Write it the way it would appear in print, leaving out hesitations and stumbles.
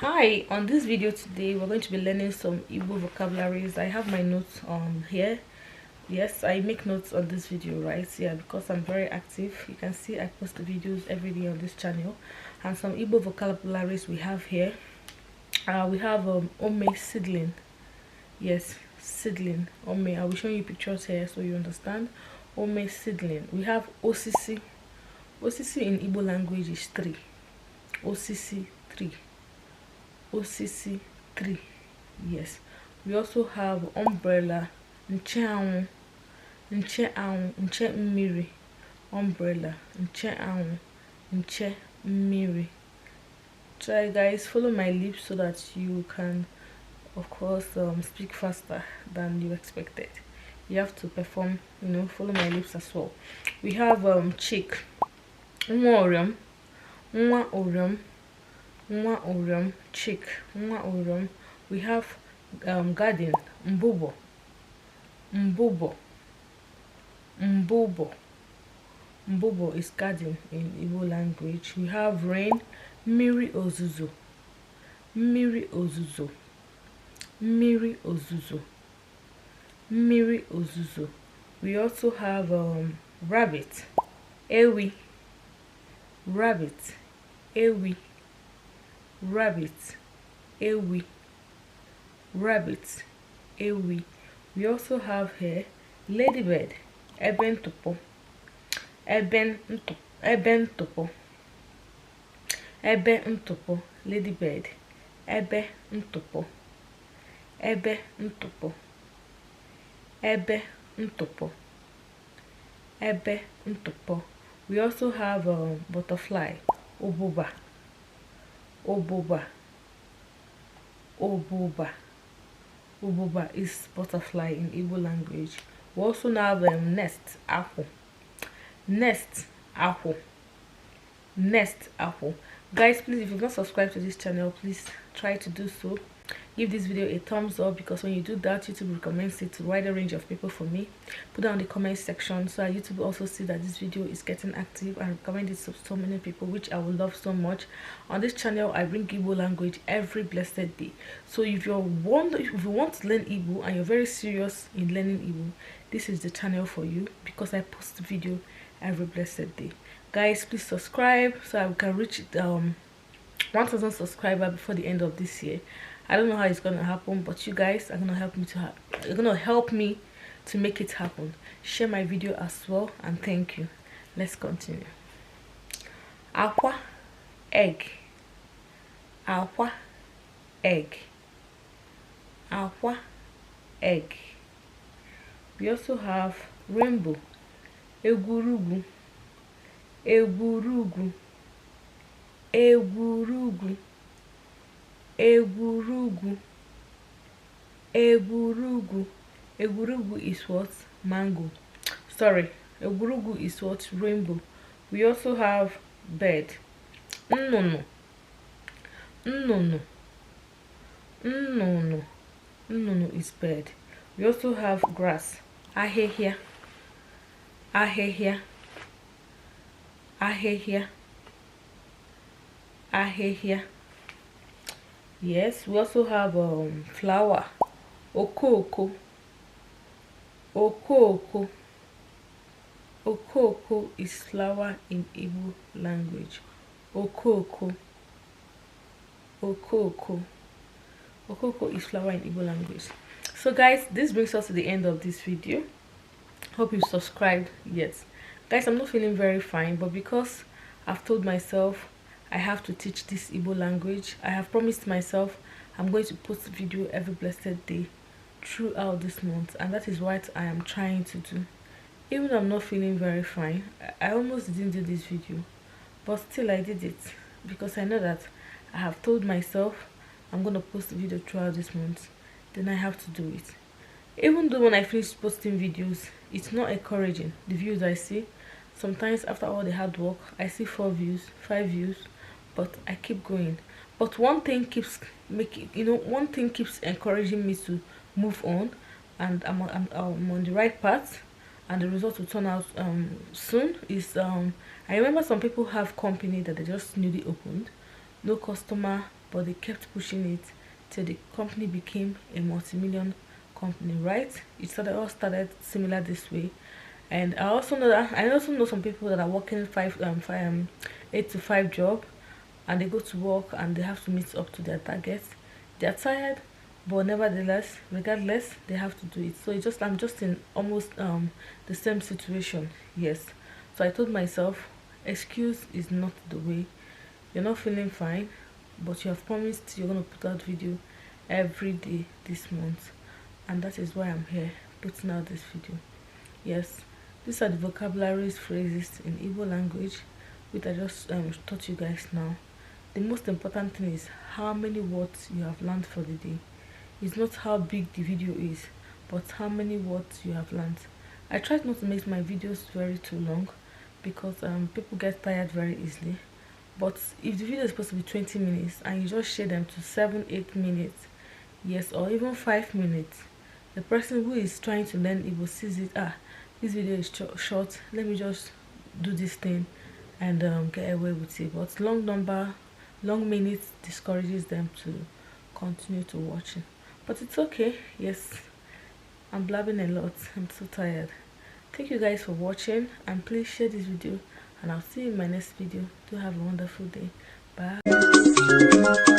Hi, on this video today we're going to be learning some Igbo vocabularies. I have my notes on here. Yes, I make notes on this video, right? Yeah, because I'm very active. You can see I post videos every day on this channel. And some Igbo vocabularies we have here. We have ome, seedling. Yes, seedling, ome. I will show you pictures here so you understand. Ome, seedling. We have osisi. Osisi in Igbo language is tree. Osisi, tree. Osisi, tree. Yes, we also have umbrella, ncheannwu, nche mmiri, umbrella, ncheannwu, nche mmiri. Try guys, follow my lips so that you can of course speak faster than you expected. You have to perform, follow my lips as well. We have chick, nwa oriom, nwa oriom, nwa oriom, chick, nwa oriom. We have garden, mbubo, mbubo, mbubo. Mbubo is garden in Igbo language. We have rain, mmiri ozuzo, mmiri ozuzo, mmiri ozuzo, mmiri ozuzo. We also have rabbit, ewi, rabbit, ewi, rabbit, ewi, rabbit, ewi. We also have here ladybird, ebentupo, ebentupo, ebentupo, ladybird, ebentupo, ebentupo, ebentupo, ebentupo. We also have butterfly, ububa, ububa, ububa. Ububa is butterfly in Igbo language. We also have nest, ahihia, nest, ahihia, nest, ahihia. Guys, please, if you've not subscribed to this channel, please try to do so. Give this video a thumbs up, because when you do that, YouTube recommends it to a wider range of people for me. Put down the comment section so that YouTube also see that this video is getting active and recommend it to so many people, which I will love so much. On this channel, I bring Igbo language every blessed day. So if you want to learn Igbo and you're very serious in learning Igbo, this is the channel for you, because I post video every blessed day. Guys, please subscribe so I can reach 1,000 subscribers before the end of this year. I don't know how it's gonna happen, but you guys are gonna help me to make it happen. Share my video as well, and thank you. Let's continue. Aqua, egg, aqua, egg, aqua, egg. We also have rainbow, egwurugwu, egwurugwu, egwurugwu, egwurugwu, egwurugwu. Egwurugwu is what? Mango. Sorry, egwurugwu is what? Rainbow. We also have bird, nnụnụ, nnụnụ, nnụnụ. Nnụnụ is bird. We also have grass, ahihia, ahihia, ahihia, ahihia. Yes, we also have flower, okoko, okoko. Okoko is flower in Igbo language. Okoko, okoko, okoko is flower in Igbo language. So guys, this brings us to the end of this video. Hope you subscribed. Yes guys, I'm not feeling very fine, but because I've told myself I have to teach this Igbo language, I have promised myself I'm going to post video every blessed day throughout this month, and that is what I am trying to do. Even though I'm not feeling very fine, I almost didn't do this video, but still I did it, because I know that I have told myself I'm going to post a video throughout this month, then I have to do it. Even though when I finish posting videos, it's not encouraging, the views I see. Sometimes after all the hard work, I see 4 views, 5 views, but I keep going. But one thing keeps encouraging me to move on, and I'm on the right path, and the result will turn out soon. I remember some people have company that they just newly opened, no customer, but they kept pushing it till the company became a multi-million company, right? All started similar this way. And I also know some people that are working 8 to 5 job, and they go to work and they have to meet up to their targets. They're tired, but nevertheless, regardless, they have to do it. So I'm just in almost the same situation. Yes. So I told myself, excuse is not the way. You're not feeling fine, but you have promised you're gonna put out video every day this month, and that is why I'm here putting out this video. Yes, these are the vocabularies, phrases in Igbo language which I just taught you guys now. The most important thing is how many words you have learned for the day. It's not how big the video is, but how many words you have learned. I tried not to make my videos very too long because people get tired very easily. But if the video is supposed to be 20 minutes and you just share them to 7-8 minutes, yes, or even 5 minutes, the person who is trying to learn Igbo sees it, this video is short, let me just do this thing and get away with it. But long minutes discourages them to continue to watch it. But it's okay. Yes, I'm blabbing a lot, I'm so tired. Thank you guys for watching, and please share this video, and I'll see you in my next video. Do have a wonderful day. Bye.